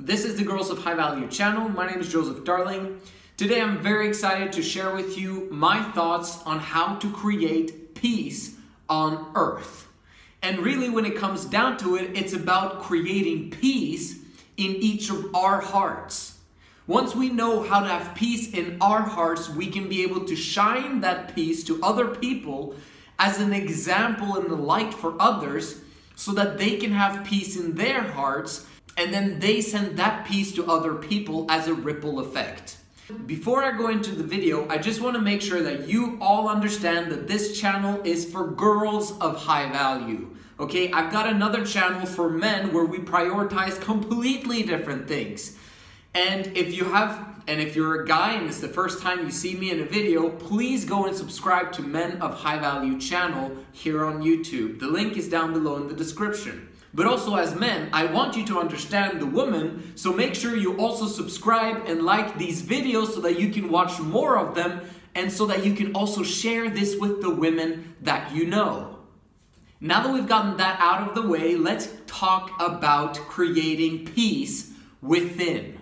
This is the Girls of High Value channel. My name is Joseph Darling. Today I'm very excited to share with you my thoughts on how to create peace on earth. And really when it comes down to it, it's about creating peace in each of our hearts. Once we know how to have peace in our hearts, we can be able to shine that peace to other people as an example and the light for others so that they can have peace in their hearts, and then they send that peace to other people as a ripple effect. Before I go into the video, I just want to make sure that you all understand that this channel is for girls of high value. Okay, I've got another channel for men where we prioritize completely different things. And if you're a guy and it's the first time you see me in a video, please go and subscribe to Men of High Value channel here on YouTube. The link is down below in the description. But also as men, I want you to understand the woman, so make sure you also subscribe and like these videos so that you can watch more of them and so that you can also share this with the women that you know. Now that we've gotten that out of the way, let's talk about creating peace within.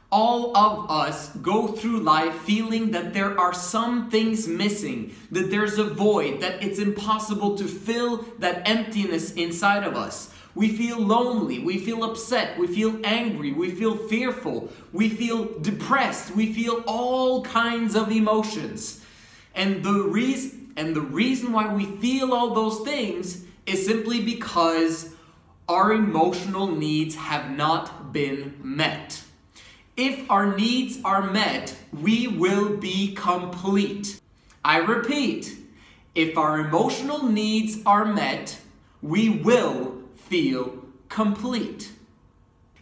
All of us go through life feeling that there are some things missing, that there's a void, that it's impossible to fill that emptiness inside of us. We feel lonely, we feel upset, we feel angry, we feel fearful, we feel depressed, we feel all kinds of emotions. And the reason why we feel all those things is simply because our emotional needs have not been met. If our needs are met, we will be complete. I repeat, if our emotional needs are met, we will feel complete.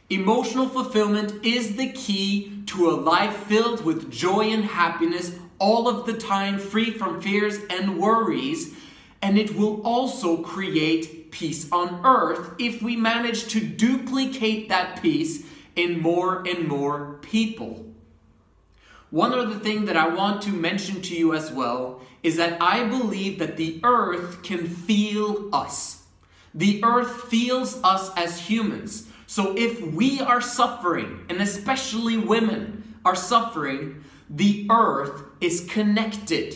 Emotional fulfillment is the key to a life filled with joy and happiness all of the time, free from fears and worries, and it will also create peace on earth if we manage to duplicate that peace in more and more people. One other thing that I want to mention to you as well is that I believe that the earth can feel us. The earth feels us as humans. So if we are suffering, and especially women are suffering, the earth is connected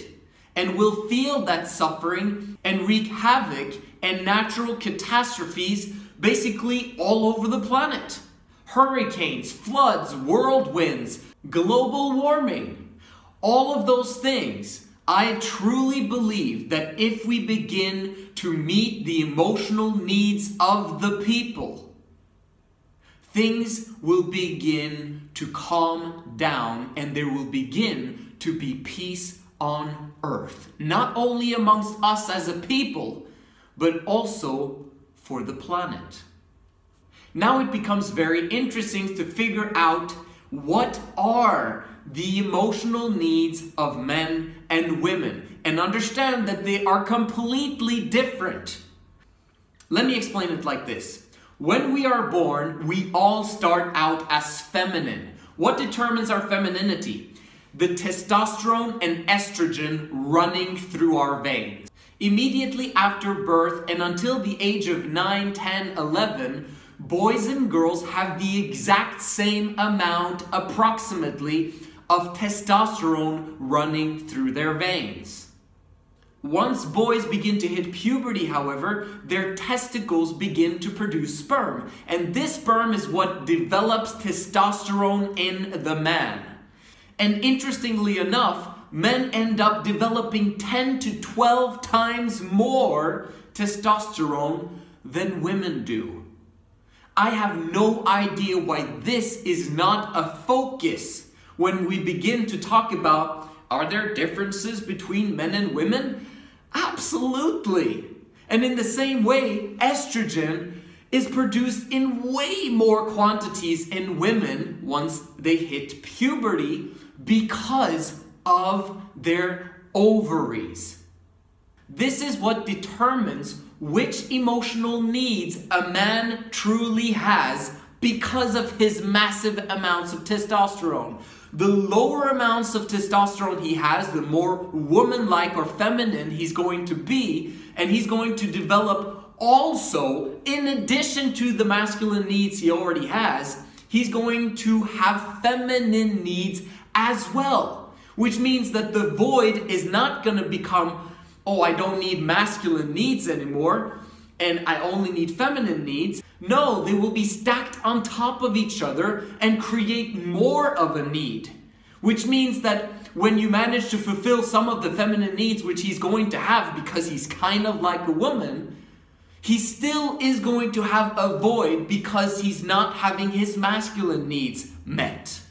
and will feel that suffering and wreak havoc and natural catastrophes basically all over the planet. Hurricanes, floods, whirlwinds, global warming, all of those things. I truly believe that if we begin to meet the emotional needs of the people, things will begin to calm down and there will begin to be peace on earth. Not only amongst us as a people, but also for the planet. Now it becomes very interesting to figure out what are the emotional needs of men and women and understand that they are completely different. Let me explain it like this. When we are born, we all start out as feminine. What determines our femininity? The testosterone and estrogen running through our veins. Immediately after birth and until the age of 9, 10, 11, boys and girls have the exact same amount, approximately, of testosterone running through their veins. Once boys begin to hit puberty, however, their testicles begin to produce sperm. And this sperm is what develops testosterone in the man. And interestingly enough, men end up developing 10 to 12 times more testosterone than women do. I have no idea why this is not a focus when we begin to talk about, are there differences between men and women? Absolutely. And in the same way, estrogen is produced in way more quantities in women once they hit puberty because of their ovaries. This is what determines which emotional needs a man truly has because of his massive amounts of testosterone. The lower amounts of testosterone he has, the more woman-like or feminine he's going to be, and he's going to develop also, in addition to the masculine needs he already has, he's going to have feminine needs as well. Which means that the void is not going to become, oh, I don't need masculine needs anymore, and I only need feminine needs. No, they will be stacked on top of each other and create more of a need. Which means that when you manage to fulfill some of the feminine needs which he's going to have because he's kind of like a woman, he still is going to have a void because he's not having his masculine needs met.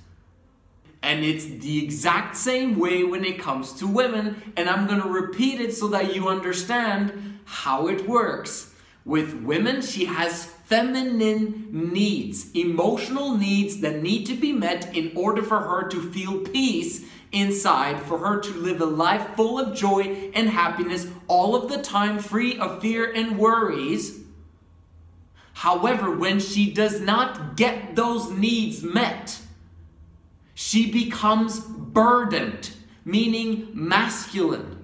And it's the exact same way when it comes to women, and I'm going to repeat it so that you understand how it works. With women, she has feminine needs, emotional needs that need to be met in order for her to feel peace inside, for her to live a life full of joy and happiness all of the time, free of fear and worries. However, when she does not get those needs met, she becomes burdened, meaning masculine.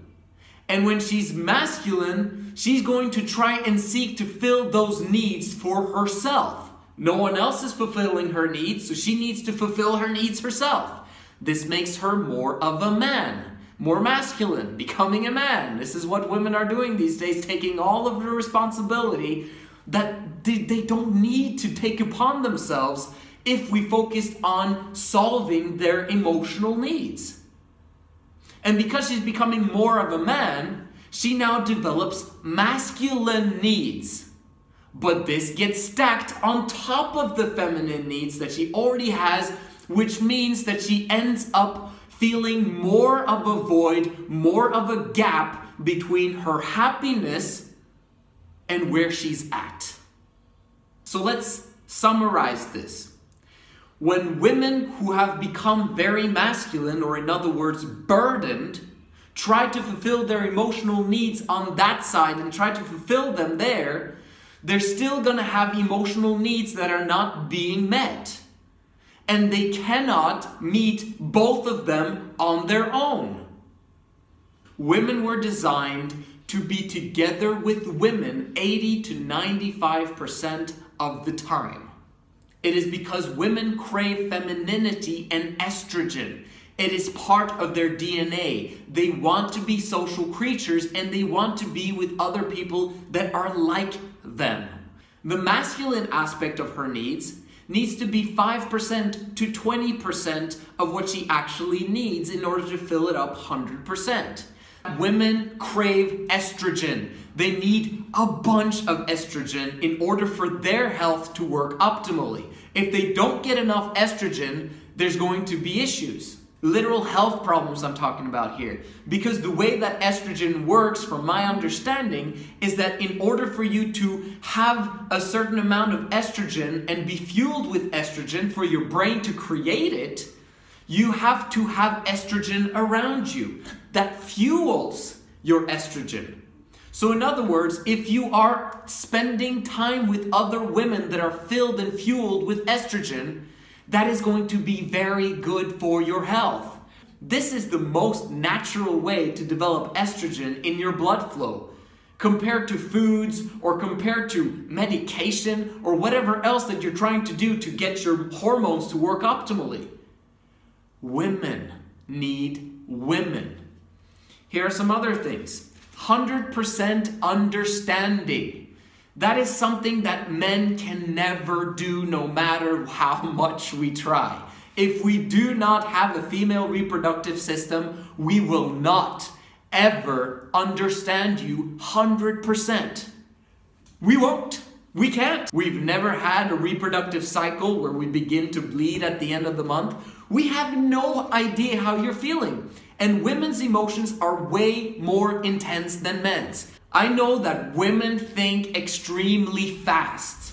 And when she's masculine, she's going to try and seek to fill those needs for herself. No one else is fulfilling her needs, so she needs to fulfill her needs herself. This makes her more of a man, more masculine, becoming a man. This is what women are doing these days, taking all of the responsibility that they don't need to take upon themselves if we focused on solving their emotional needs. And because she's becoming more of a man, she now develops masculine needs. But this gets stacked on top of the feminine needs that she already has, which means that she ends up feeling more of a void, more of a gap between her happiness and where she's at. So let's summarize this. When women who have become very masculine, or in other words, burdened, try to fulfill their emotional needs on that side and try to fulfill them there, they're still going to have emotional needs that are not being met. And they cannot meet both of them on their own. Women were designed to be together with women 80 to 95% of the time. It is because women crave femininity and estrogen. It is part of their DNA. They want to be social creatures and they want to be with other people that are like them. The masculine aspect of her needs to be 5% to 20% of what she actually needs in order to fill it up 100%. Women crave estrogen. They need a bunch of estrogen in order for their health to work optimally. If they don't get enough estrogen, there's going to be issues. Literal health problems I'm talking about here. Because the way that estrogen works, from my understanding, is that in order for you to have a certain amount of estrogen and be fueled with estrogen for your brain to create it, you have to have estrogen around you that fuels your estrogen. So in other words, if you are spending time with other women that are filled and fueled with estrogen, that is going to be very good for your health. This is the most natural way to develop estrogen in your blood flow, compared to foods or compared to medication or whatever else that you're trying to do to get your hormones to work optimally. Women need women. Here are some other things. 100% understanding. That is something that men can never do, no matter how much we try. If we do not have a female reproductive system, we will not ever understand you 100%. We won't. We can't. We've never had a reproductive cycle where we begin to bleed at the end of the month. We have no idea how you're feeling. And women's emotions are way more intense than men's. I know that women think extremely fast.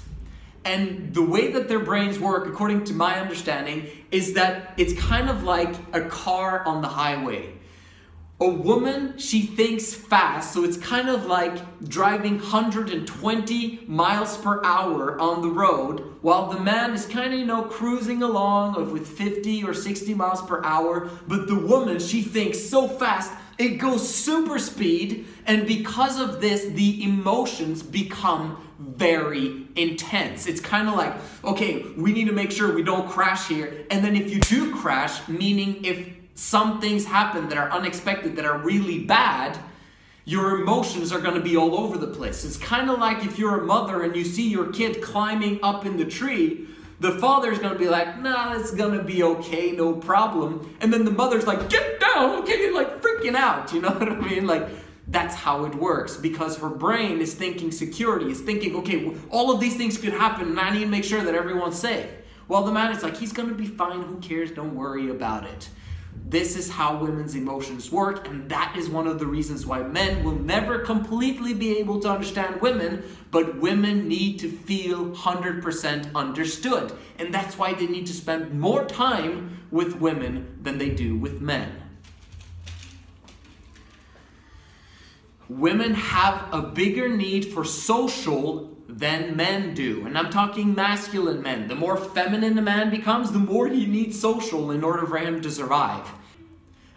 And the way that their brains work, according to my understanding, is that it's kind of like a car on the highway. A woman, she thinks fast, so it's kind of like driving 120 miles per hour on the road, while the man is kind of, cruising along with 50 or 60 miles per hour. But the woman, she thinks so fast It goes super speed, and because of this, the emotions become very intense. It's kind of like, okay, we need to make sure we don't crash here. And then if you do crash, meaning if some things happen that are unexpected, that are really bad, your emotions are going to be all over the place. It's kind of like if you're a mother and you see your kid climbing up in the tree, the father's going to be like, nah, it's going to be okay, no problem. And then the mother's like, get down, okay, you're like freaking out, you know what I mean? Like, that's how it works, because her brain is thinking security, is thinking, okay, all of these things could happen and I need to make sure that everyone's safe. Well, the man is like, he's going to be fine, who cares, don't worry about it. This is how women's emotions work, and that is one of the reasons why men will never completely be able to understand women, but women need to feel 100% understood. And that's why they need to spend more time with women than they do with men. Women have a bigger need for social than men do. And I'm talking masculine men. The more feminine a man becomes, the more he needs social in order for him to survive.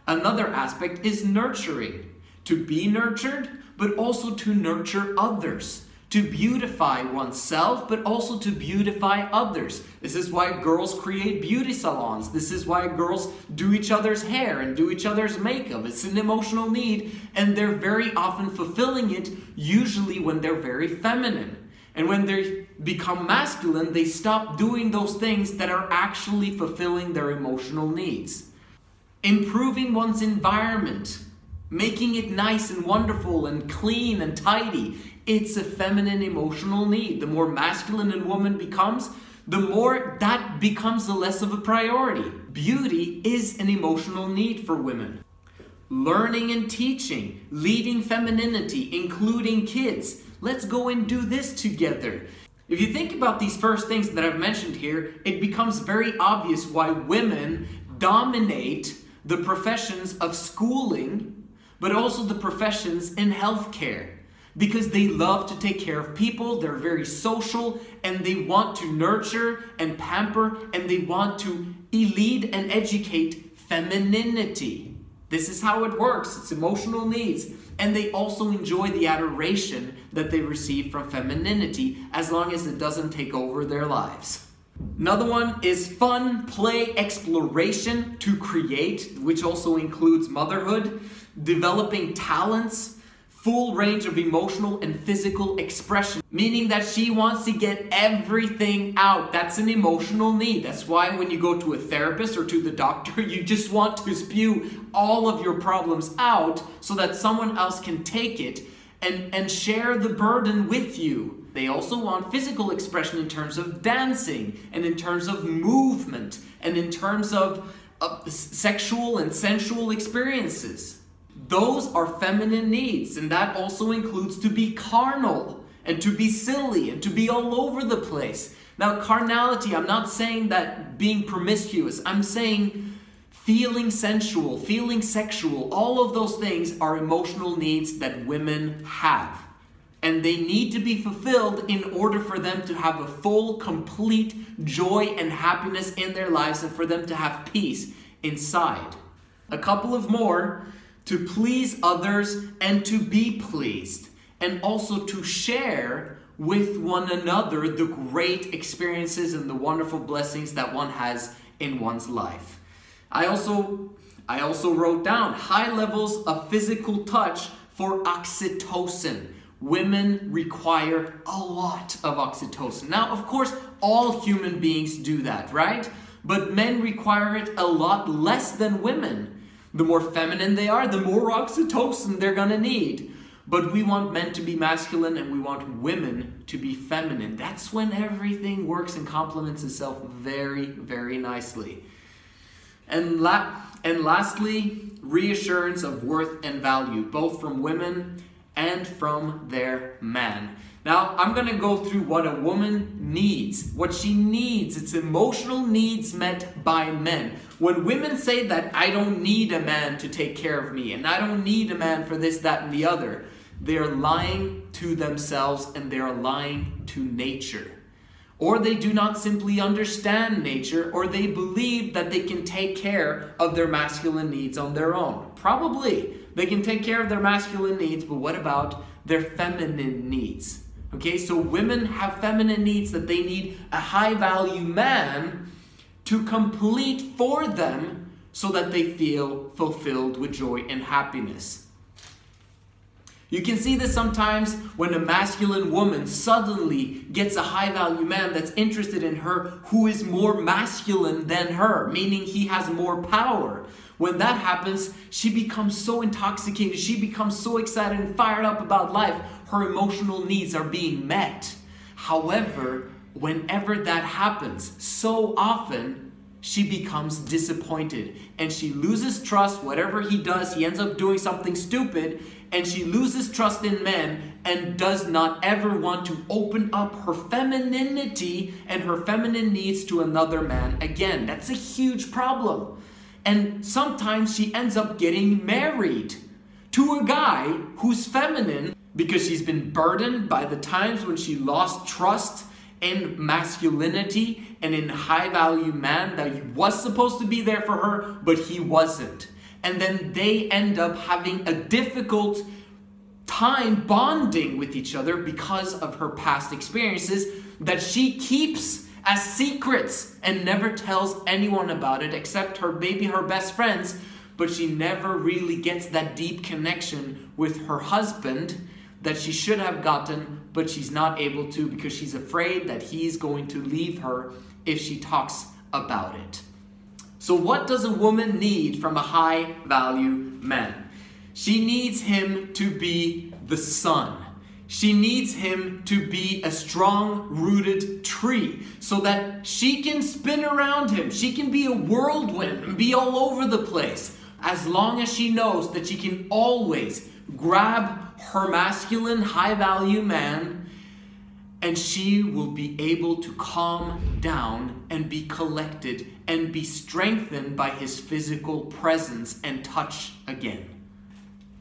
Another aspect is nurturing. To be nurtured, but also to nurture others. To beautify oneself, but also to beautify others. This is why girls create beauty salons. This is why girls do each other's hair and do each other's makeup. It's an emotional need, and they're very often fulfilling it, usually when they're very feminine. And when they become masculine, they stop doing those things that are actually fulfilling their emotional needs. Improving one's environment, making it nice and wonderful and clean and tidy. It's a feminine emotional need. The more masculine a woman becomes, the more that becomes the less of a priority. Beauty is an emotional need for women. Learning and teaching, leading femininity, including kids. Let's go and do this together. If you think about these first things that I've mentioned here, it becomes very obvious why women dominate the professions of schooling, but also the professions in healthcare. Because they love to take care of people, they're very social, and they want to nurture and pamper, and they want to lead and educate femininity. This is how it works. It's emotional needs. And they also enjoy the adoration that they receive from femininity, as long as it doesn't take over their lives. Another one is fun, play, exploration, to create, which also includes motherhood, developing talents, full range of emotional and physical expression, meaning that she wants to get everything out. That's an emotional need. That's why when you go to a therapist or to the doctor, you just want to spew all of your problems out so that someone else can take it and share the burden with you. They also want physical expression in terms of dancing and in terms of movement and in terms of sexual and sensual experiences. Those are feminine needs, and that also includes to be carnal and to be silly and to be all over the place. Now, carnality, I'm not saying that being promiscuous. I'm saying feeling sensual, feeling sexual. All of those things are emotional needs that women have. And they need to be fulfilled in order for them to have a full, complete joy and happiness in their lives, and for them to have peace inside. A couple of more: to please others and to be pleased, and also to share with one another the great experiences and the wonderful blessings that one has in one's life. I also wrote down high levels of physical touch for oxytocin. Women require a lot of oxytocin. Now, of course, all human beings do that, right? But men require it a lot less than women. The more feminine they are, the more oxytocin they're gonna need. But we want men to be masculine and we want women to be feminine. That's when everything works and complements itself very, very nicely. And lastly, reassurance of worth and value, both from women and from their man. Now, I'm going to go through what a woman needs, what she needs. It's emotional needs met by men. When women say that I don't need a man to take care of me, and I don't need a man for this, that, and the other, they're lying to themselves and they're lying to nature. Or they do not simply understand nature, or they believe that they can take care of their masculine needs on their own. Probably. They can take care of their masculine needs, but what about their feminine needs? Okay, so women have feminine needs that they need a high-value man to complete for them so that they feel fulfilled with joy and happiness. You can see this sometimes when a masculine woman suddenly gets a high-value man that's interested in her who is more masculine than her, meaning he has more power. When that happens, she becomes so intoxicated, she becomes so excited and fired up about life, her emotional needs are being met. However, whenever that happens, so often, she becomes disappointed and she loses trust. Whatever he does, he ends up doing something stupid, and she loses trust in men and does not ever want to open up her femininity and her feminine needs to another man again. That's a huge problem. And sometimes she ends up getting married to a guy who's feminine because she's been burdened by the times when she lost trust in masculinity and in high-value man that was supposed to be there for her, but he wasn't. And then they end up having a difficult time bonding with each other because of her past experiences that she keeps as secrets and never tells anyone about it except maybe her best friends, but she never really gets that deep connection with her husband that she should have gotten, but she's not able to because she's afraid that he's going to leave her if she talks about it. So what does a woman need from a high-value man? She needs him to be the sun. She needs him to be a strong-rooted tree so that she can spin around him. She can be a whirlwind and be all over the place, as long as she knows that she can always grab her masculine, high-value man, and she will be able to calm down and be collected and be strengthened by his physical presence and touch again.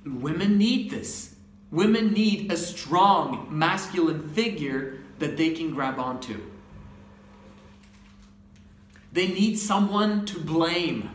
Women need this. Women need a strong masculine figure that they can grab onto. They need someone to blame.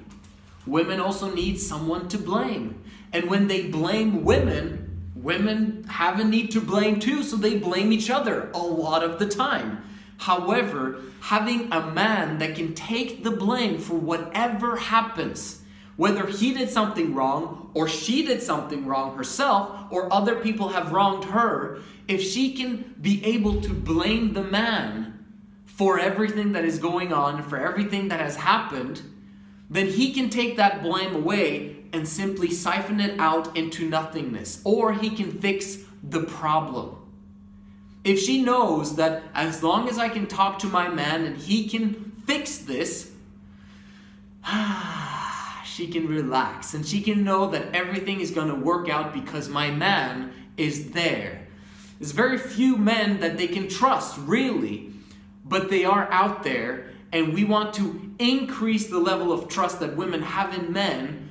Women also need someone to blame. And when they blame women have a need to blame too, so they blame each other a lot of the time. However, having a man that can take the blame for whatever happens, whether he did something wrong or she did something wrong herself or other people have wronged her, if she can be able to blame the man for everything that is going on, for everything that has happened, then he can take that blame away and simply siphon it out into nothingness. Or he can fix the problem. If she knows that as long as I can talk to my man and he can fix this, she can relax and she can know that everything is going to work out because my man is there. There's very few men that they can trust, really, but they are out there, and we want to increase the level of trust that women have in men,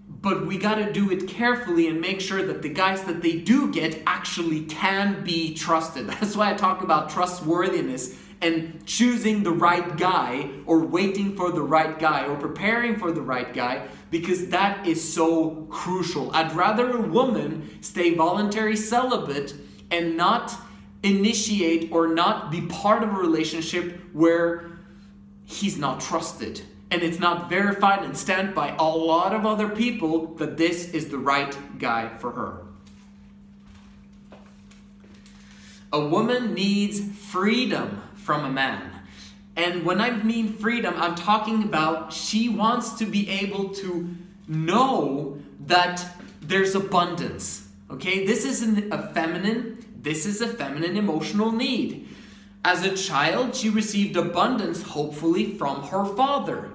but we got to do it carefully and make sure that the guys that they do get actually can be trusted. That's why I talk about trustworthiness and choosing the right guy, or waiting for the right guy, or preparing for the right guy, because that is so crucial. I'd rather a woman stay voluntary celibate and not initiate or not be part of a relationship where he's not trusted and it's not verified and stamped by a lot of other people that this is the right guy for her. A woman needs freedom from a man. And when I mean freedom, I'm talking about she wants to be able to know that there's abundance. Okay, this is a feminine emotional need. As a child, she received abundance, hopefully, from her father.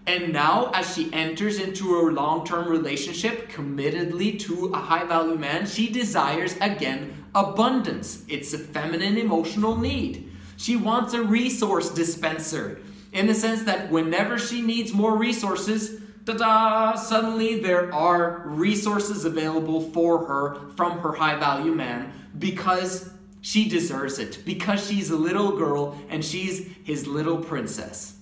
And now, as she enters into a long-term relationship, committedly to a high-value man, she desires, again, abundance. It's a feminine emotional need. She wants a resource dispenser, in the sense that whenever she needs more resources, ta-da, suddenly there are resources available for her from her high-value man, because she deserves it, because she's a little girl and she's his little princess.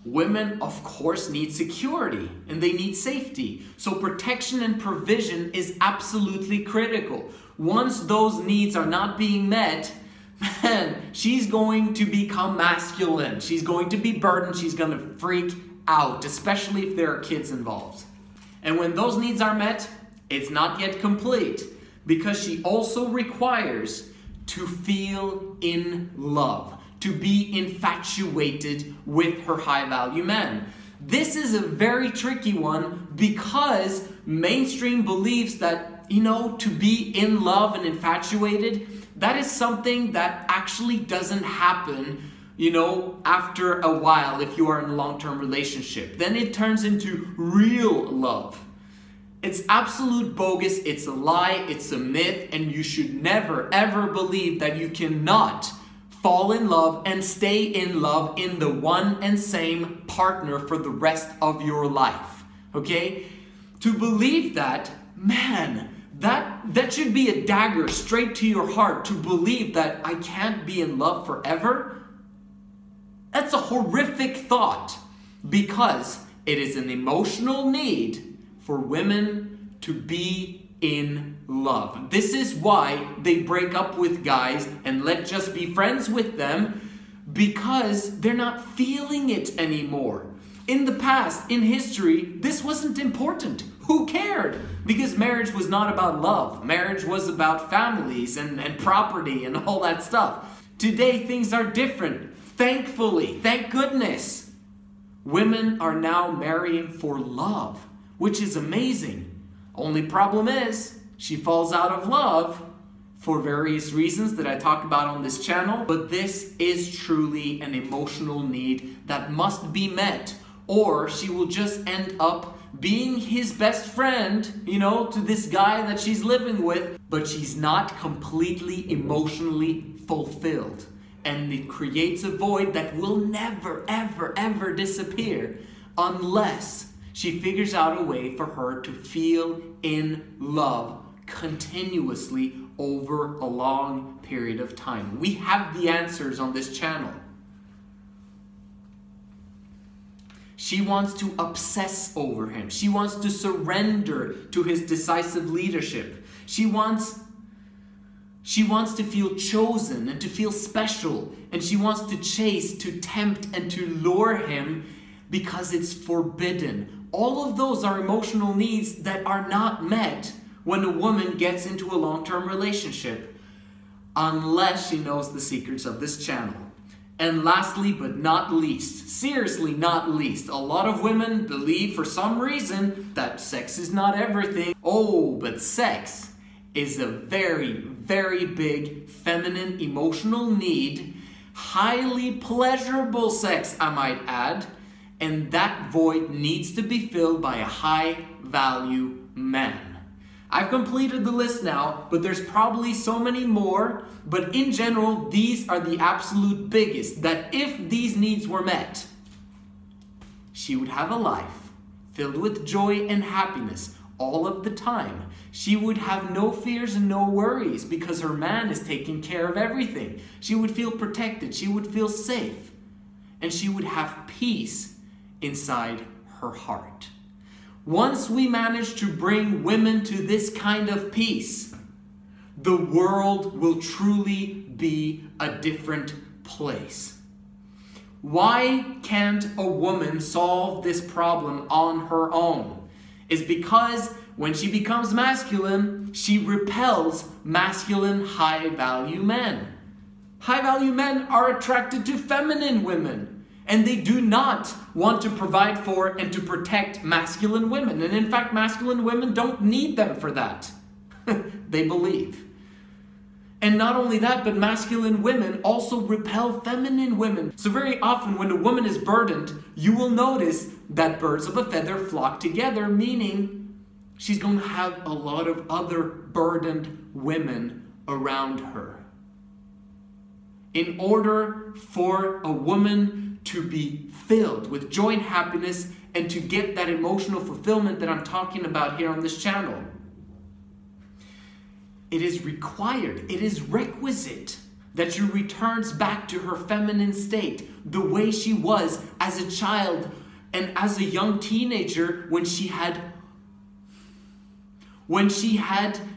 Women, of course, need security and they need safety. So protection and provision is absolutely critical. Once those needs are not being met, man, she's going to become masculine. She's going to be burdened. She's going to freak out, especially if there are kids involved. And when those needs are met, it's not yet complete, because she also requires to feel in love, to be infatuated with her high-value man. This is a very tricky one, because mainstream believes that, to be in love and infatuated, that is something that actually doesn't happen, after a while if you are in a long-term relationship. Then it turns into real love. It's absolute bogus, it's a lie, it's a myth, and you should never ever believe that you cannot fall in love and stay in love in the one and same partner for the rest of your life. Okay? To believe that, man, that should be a dagger straight to your heart. To believe that I can't be in love forever, that's a horrific thought, because it is an emotional need for women to be in love. This is why they break up with guys and let just be friends with them, because they're not feeling it anymore. In the past, in history, this wasn't important. Who cared? Because marriage was not about love. Marriage was about families and property and all that stuff. Today, things are different. Thankfully, thank goodness. Women are now marrying for love, which is amazing. Only problem is, she falls out of love for various reasons that I talk about on this channel. But this is truly an emotional need that must be met, or she will just end up being his best friend, to this guy that she's living with, but she's not completely emotionally fulfilled. And it creates a void that will never, ever, ever disappear unless she figures out a way for her to feel in love continuously over a long period of time. We have the answers on this channel. She wants to obsess over him. She wants to surrender to his decisive leadership. She wants to feel chosen and to feel special. And she wants to chase, to tempt, and to lure him because it's forbidden. All of those are emotional needs that are not met when a woman gets into a long-term relationship, unless she knows the secrets of this channel. And lastly, but not least, seriously not least, a lot of women believe for some reason that sex is not everything. Oh, but sex is a very, very big feminine emotional need, highly pleasurable sex, I might add, and that void needs to be filled by a high-value man. I've completed the list now, but there's probably so many more, but in general, these are the absolute biggest, that if these needs were met, she would have a life filled with joy and happiness all of the time. She would have no fears and no worries because her man is taking care of everything. She would feel protected, she would feel safe, and she would have peace inside her heart. Once we manage to bring women to this kind of peace, the world will truly be a different place. Why can't a woman solve this problem on her own? It's because when she becomes masculine, she repels masculine high-value men. High-value men are attracted to feminine women. And they do not want to provide for and to protect masculine women. And in fact, masculine women don't need them for that. They believe. And not only that, but masculine women also repel feminine women. So very often when a woman is burdened, you will notice that birds of a feather flock together, meaning she's going to have a lot of other burdened women around her. In order for a woman to be filled with joy and happiness and to get that emotional fulfillment that I'm talking about here on this channel, it is required, it is requisite that she returns back to her feminine state, the way she was as a child and as a young teenager when she had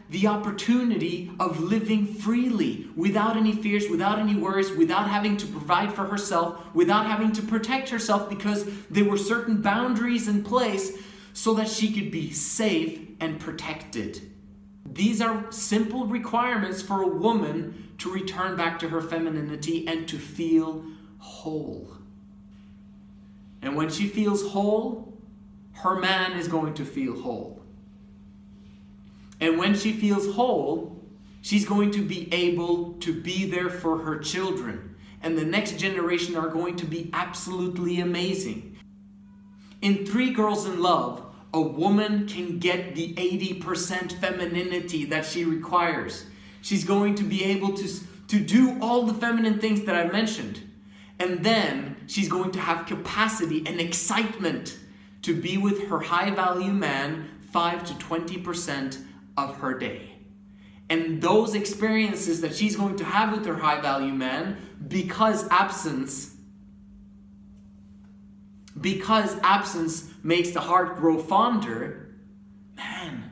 the opportunity of living freely, without any fears, without any worries, without having to provide for herself, without having to protect herself, because there were certain boundaries in place so that she could be safe and protected. These are simple requirements for a woman to return back to her femininity and to feel whole. And when she feels whole, her man is going to feel whole. And when she feels whole, she's going to be able to be there for her children. And the next generation are going to be absolutely amazing. In 3 Girls in Love, a woman can get the 80% femininity that she requires. She's going to be able to do all the feminine things that I mentioned. And then she's going to have capacity and excitement to be with her high-value man 5 to 20% of her day. And those experiences that she's going to have with her high-value man, because absence makes the heart grow fonder, man,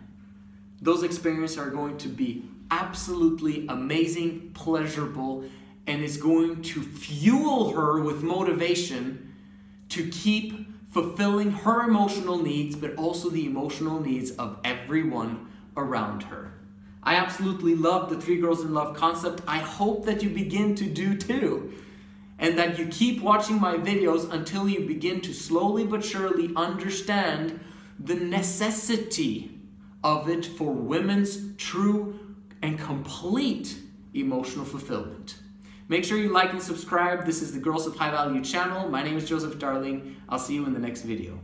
those experiences are going to be absolutely amazing, pleasurable, and it's going to fuel her with motivation to keep fulfilling her emotional needs, but also the emotional needs of everyone around her. I absolutely love the 3 Girls in Love concept. I hope that you begin to do too. And that you keep watching my videos until you begin to slowly but surely understand the necessity of it for women's true and complete emotional fulfillment. Make sure you like and subscribe. This is the Girls of High Value channel. My name is Joseph Darling. I'll see you in the next video.